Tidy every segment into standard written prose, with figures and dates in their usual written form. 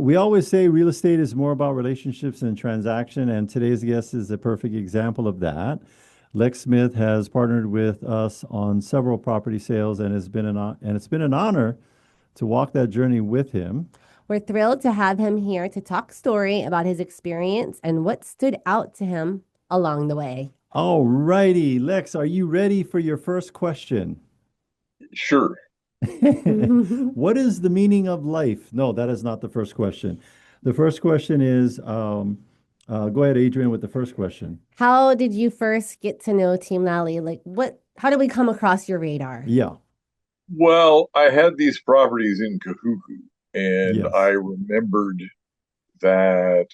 we always say real estate is more about relationships than transaction, and today's guest is a perfect example of that. Lex Smith has partnered with us on several property sales, and it's been an honor to walk that journey with him. We're thrilled to have him here to talk story about his experience and what stood out to him along the way. All righty, Lex, are you ready for your first question? Sure. What is the meaning of life? No, that is not the first question. The first question is, go ahead, Adrian, with the first question. How did you first get to know Team Lally? How did we come across your radar? Yeah, Well, I had these properties in Kahuku, and I yes, remembered that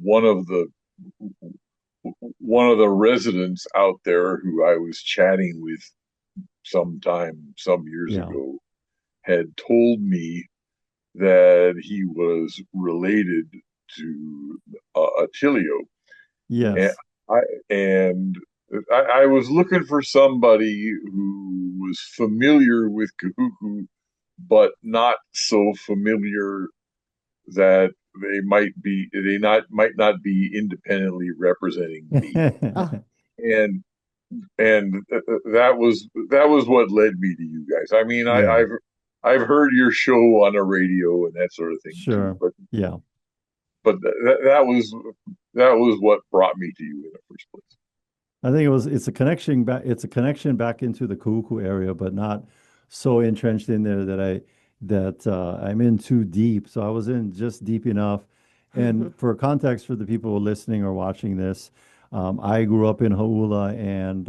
one of the one of the residents out there who I was chatting with some years yeah, ago had told me that he was related to Attilio, and yes. I and I was looking for somebody who was familiar with Kahuku, but not so familiar that they not might not be independently representing me. Oh, And that was what led me to you guys. I mean, Yeah, I've heard your show on the radio and that sort of thing too, sure. Yeah. but that was what brought me to you in the first place. I think it's a connection back into the Kahuku area, but not so entrenched in there that I'm in too deep. So I was in just deep enough. And for context for the people who are listening or watching this, I grew up in Hauula, and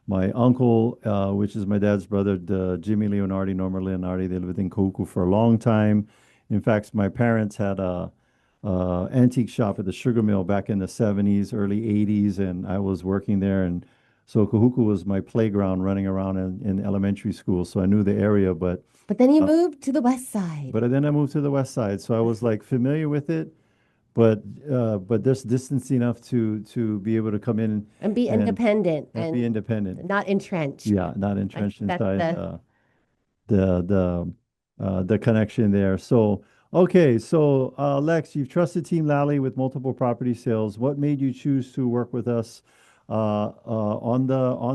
my uncle, which is my dad's brother, Jimmy Leonardi, Norma Leonardi, they lived in Kahuku for a long time. In fact, my parents had a antique shop at the sugar mill back in the 70s, early 80s, and I was working there. And so Kahuku was my playground running around in elementary school. So I knew the area, but then you uh, moved to the west side but then I moved to the west side. So I was like familiar with it, but there's distance enough to be able to come in and be and, independent and be and independent. not entrenched. Yeah, not entrenched That's inside the the connection there. So, okay, so Lex, you've trusted Team Lally with multiple property sales. What made you choose to work with us on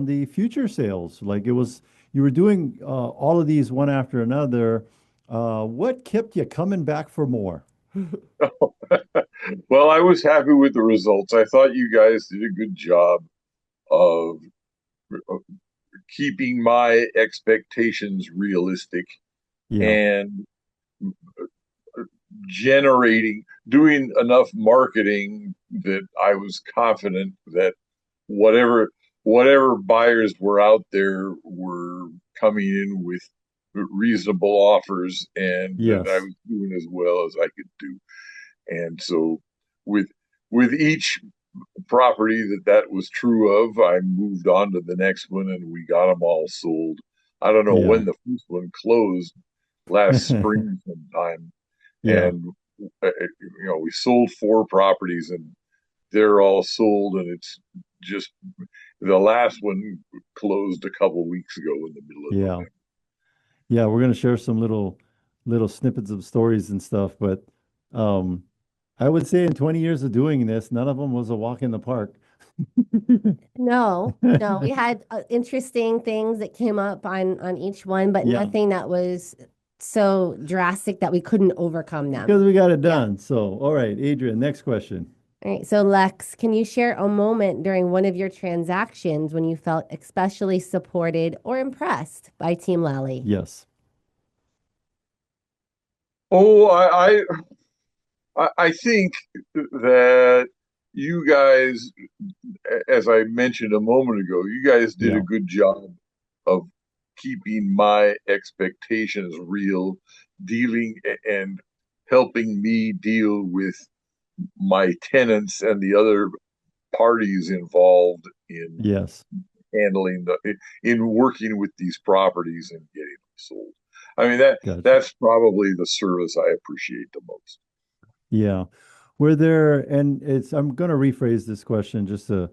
the future sales? Like it was, you were doing all of these one after another. What kept you coming back for more? Well, I was happy with the results. I thought you guys did a good job of keeping my expectations realistic Yeah, and doing enough marketing that I was confident that whatever whatever buyers were out there were coming in with reasonable offers, and that I yes. was doing as well as I could do. And so with with each property that was true of, I moved on to the next one and we got them all sold. I don't know Yeah. when the first one closed, last spring sometime, Yeah. and we sold four properties and they're all sold, and it's just the last one closed a couple of weeks ago in the middle of Yeah. November. Yeah, we're gonna share some little snippets of stories and stuff, but um I would say in 20 years of doing this, none of them was a walk in the park. no, no. We had interesting things that came up on each one, but Yeah, nothing that was so drastic that we couldn't overcome them. because we got it Yeah. done. So, all right, Adrian, next question. All right. So, Lex, can you share a moment during one of your transactions when you felt especially supported or impressed by Team Lally? Yes. Oh, I think that you guys, as I mentioned a moment ago, you guys did a Yeah. good job of keeping my expectations real, dealing and helping me deal with my tenants and the other parties involved in Yes. handling in working with these properties and getting them sold. I mean that Gotcha. that's probably the service I appreciate the most. Yeah. Were there, and I'm gonna rephrase this question just to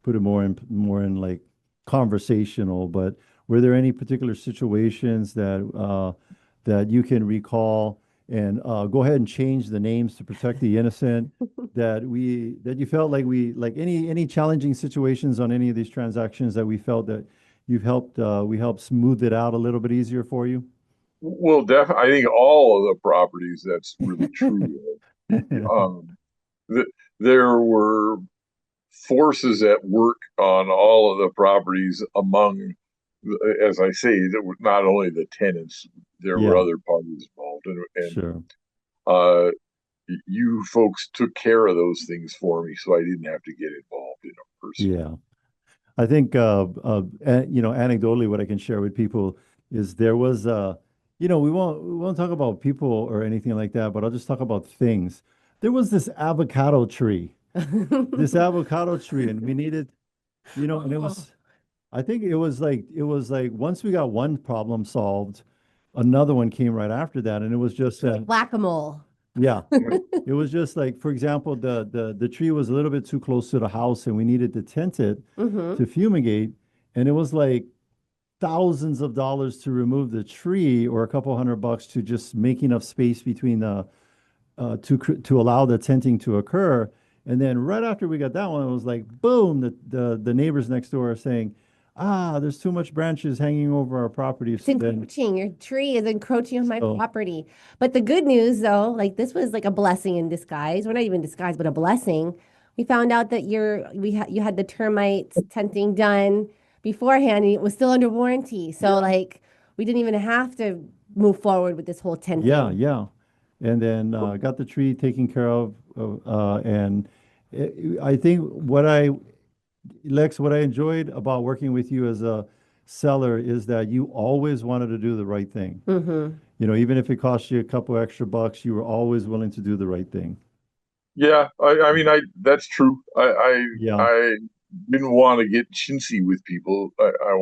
put it more in like conversational, but were there any particular situations that you can recall and go ahead and change the names to protect the innocent. That you felt like any challenging situations on any of these transactions that we felt that we helped smooth it out a little bit easier for you. Well, I think all of the properties that's really true. Um, th there were forces at work on all of the properties among, as I say, that were not only the tenants, there were Yeah, other parties involved, and sure. uh, you folks took care of those things for me, so I didn't have to get involved in them personally. Yeah. I think, anecdotally, what I can share with people is there was, we won't talk about people or anything like that, but I'll just talk about things. There was this avocado tree, and we needed, and Oh, I think it was like once we got one problem solved, another one came right after that, and it was just like whack-a-mole. yeah, it was just like, for example, the tree was a little bit too close to the house, and we needed to tent it Mm-hmm. to fumigate, and it was like thousands of dollars to remove the tree, or a couple $100 to just make enough space between the to allow the tenting to occur. And then right after we got that one, it was like boom, the neighbors next door are saying, ah, there's too much branches hanging over our property. It's So then, encroaching. Your tree is encroaching on my so property. But the good news, though, like this was like a blessing in disguise. Well, not even disguise, but a blessing. We found out that you had the termite tenting done beforehand, and it was still under warranty. So Yeah. like we didn't even have to move forward with this whole yeah, tenting. yeah. And then got the tree taken care of. And I think Lex, what I enjoyed about working with you as a seller is that you always wanted to do the right thing. Mm-hmm. Even if it cost you a couple extra bucks, you were always willing to do the right thing. Yeah, I mean, I that's true. Yeah, I didn't want to get chintzy with people. yeah. I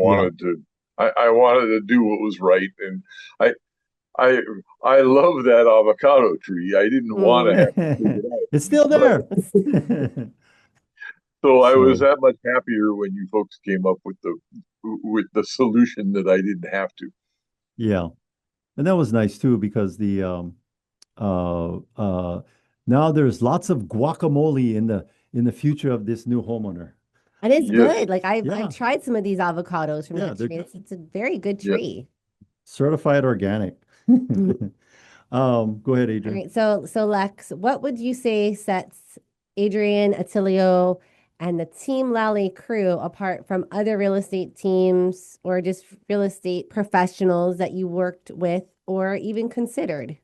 wanted to do what was right, and I, I, I love that avocado tree. I didn't want to have to dig it out, It's still but there. so I was So, that much happier when you folks came up with the solution that I didn't have to. yeah. And that was nice too because the uh uh now there's lots of guacamole in the future of this new homeowner. And it's Yes, good. Like I've Yeah. tried some of these avocados from Yeah, that they're tree. It's a very good yes. tree. certified organic. Go ahead, All Adrian. right. So Lex, what would you say sets Adrian, Attilio, and the Team Lally crew apart from other real estate teams or just real estate professionals that you worked with or even considered?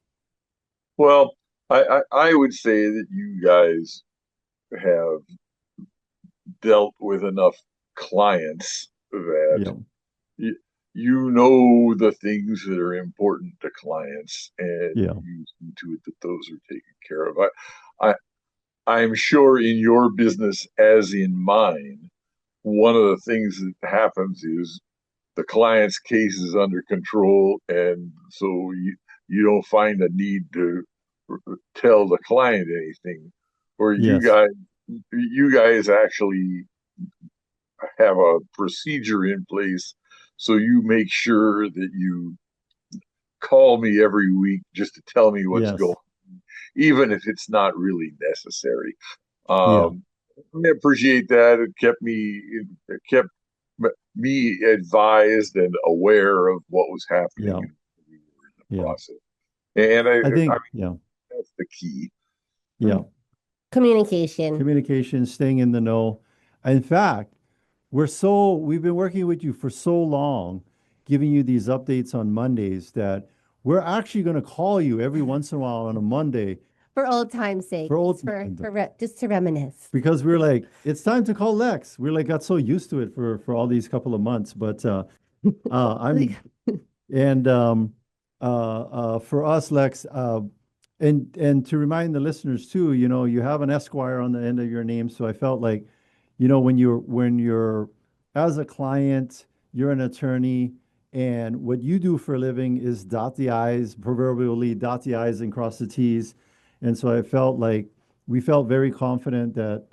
Well, I would say that you guys have dealt with enough clients that Yeah. you, you know the things that are important to clients, and Yeah. you see to it that those are taken care of. I I'm sure in your business as in mine, one of the things that happens is the client's case is under control, and so you don't find a need to tell the client anything, or Yes. you guys actually have a procedure in place, so you make sure that you call me every week just to tell me what's going Yes. on, even if it's not really necessary. Yeah. I appreciate that. It kept me advised and aware of what was happening Yeah. in the Yeah. process. And I I think, mean, yeah. that's the key. Yeah. Communication. Communication, staying in the know. In fact, we've been working with you for so long, giving you these updates on Mondays that we're actually going to call you every once in a while on a Monday For old time's sake, for old, just to reminisce. because we're like, it's time to call Lex. We're like, got so used to it for all these couple of months. But I'm And for us, Lex, and to remind the listeners too, you have an Esquire on the end of your name. So I felt like, when you're as a client, you're an attorney, and what you do for a living is dot the I's, proverbially dot the I's and cross the T's. And so I felt like we felt very confident that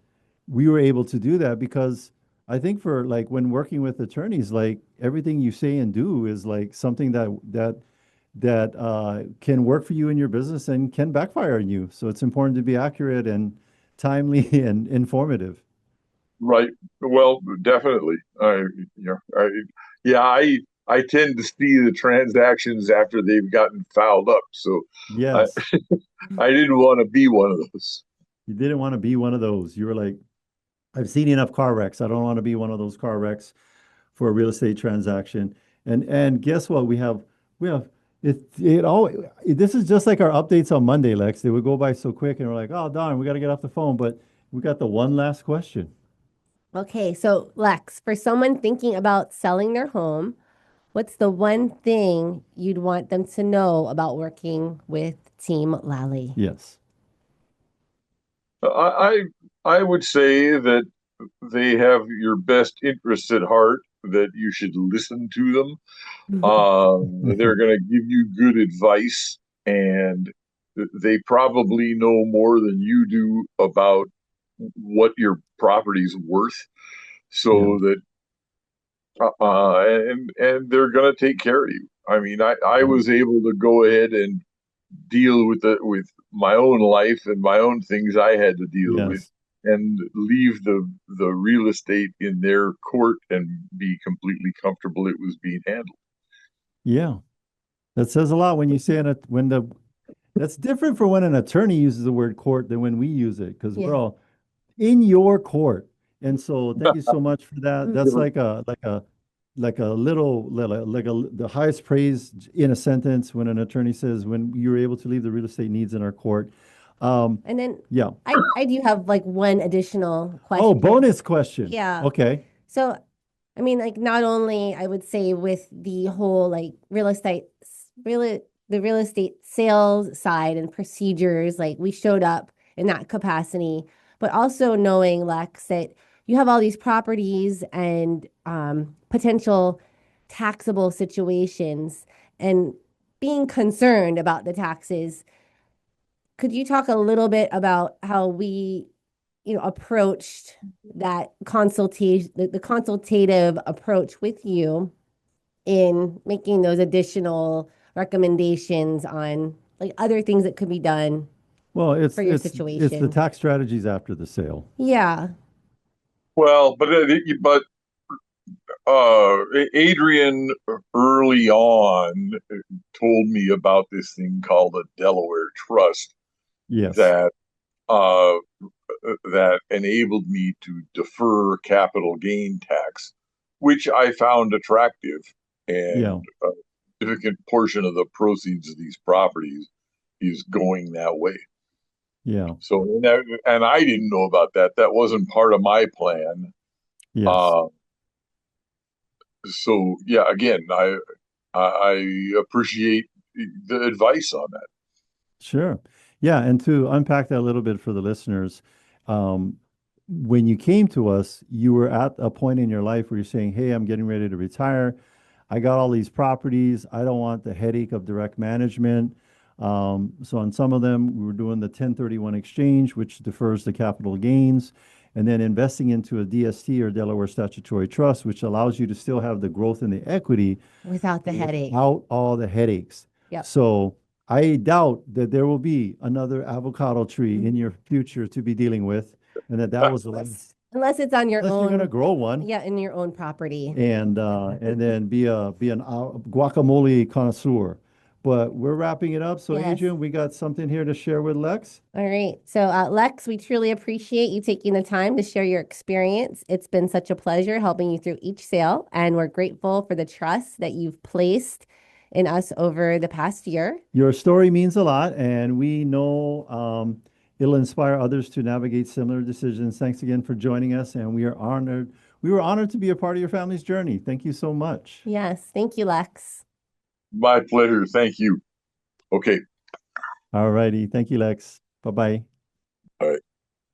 we were able to do that because I think for like when working with attorneys, like everything you say and do is like something that that can work for you in your business and can backfire on you. So it's important to be accurate and timely and informative. Right. Well, definitely. Yeah, I tend to see the transactions after they've gotten fouled up. So I, Yes, I didn't want to be one of those. you didn't want to be one of those. You were like, I've seen enough car wrecks. I don't want to be one of those car wrecks for a real estate transaction. And guess what? We have it all. This is just like our updates on Monday, Lex. They would go by so quick, and we're like, oh darn, we got to get off the phone. But we got the one last question. Okay, so Lex, for someone thinking about selling their home, what's the one thing you'd want them to know about working with Team Lally? Yes. I I would say that they have your best interests at heart, that you should listen to them. They're going to give you good advice, and they probably know more than you do about what your property's worth. Yeah. So that and they're going to take care of you. I mean, I Yeah. was able to go ahead and deal with my own life and my own things I had to deal with, Yes. and leave the real estate in their court and be completely comfortable it was being handled. Yeah. That says a lot when you say it when the that's different for when an attorney uses the word court than when we use it because we're Yeah. all in your court. And so thank you so much for that. That's like a little like the highest praise in a sentence when an attorney says when you're able to leave the real estate needs in our court. Um, And then yeah. I do have like one additional Oh, question. bonus question. Yeah. Okay. So, I mean, like not only I would say with the whole like the real estate sales side and procedures, like we showed up in that capacity, but also knowing Lex that you have all these properties and potential taxable situations and being concerned about the taxes. Could you talk a little bit about how we approached that consultation, the consultative approach with you in making those additional recommendations on like other things that could be done Well, it's for your it's the situation? tax strategies after the sale. Yeah. Well, Adrian early on told me about this thing called a Delaware trust Yes. that uh, that enabled me to defer capital gain tax, which I found attractive, Yeah. and a significant portion of the proceeds of these properties is going that way. Yeah. So, and I didn't know about that. That wasn't part of my plan. Yes. Uh, so yeah, again, I appreciate the advice on that. Sure. Yeah, and to unpack that a little bit for the listeners, um, when you came to us, you were at a point in your life where you're saying, "Hey, I'm getting ready to retire. I got all these properties. I don't want the headache of direct management." So on some of them, we were doing the 1031 exchange, which defers the capital gains, and then investing into a DST or Delaware Statutory Trust, which allows you to still have the growth in the equity Without the headache. without all the headaches. Yep. So I doubt that there will be another avocado tree in your future to be dealing with, and that was the last, Unless it's on your unless you're going to own, grow one yeah, in your own property. and then be an guacamole connoisseur. But we're wrapping it up. So Yes. Adrian, we got something here to share with Lex. All right. So, Lex, we truly appreciate you taking the time to share your experience. It's been such a pleasure helping you through each sale, and we're grateful for the trust that you've placed in us over the past year. Your story means a lot, and we know it'll inspire others to navigate similar decisions. Thanks again for joining us, and we are honored. We were honored to be a part of your family's journey. Thank you so much. Yes. Thank you, Lex. My pleasure. Thank you. Okay. All righty. Thank you, Lex. Bye bye. All right.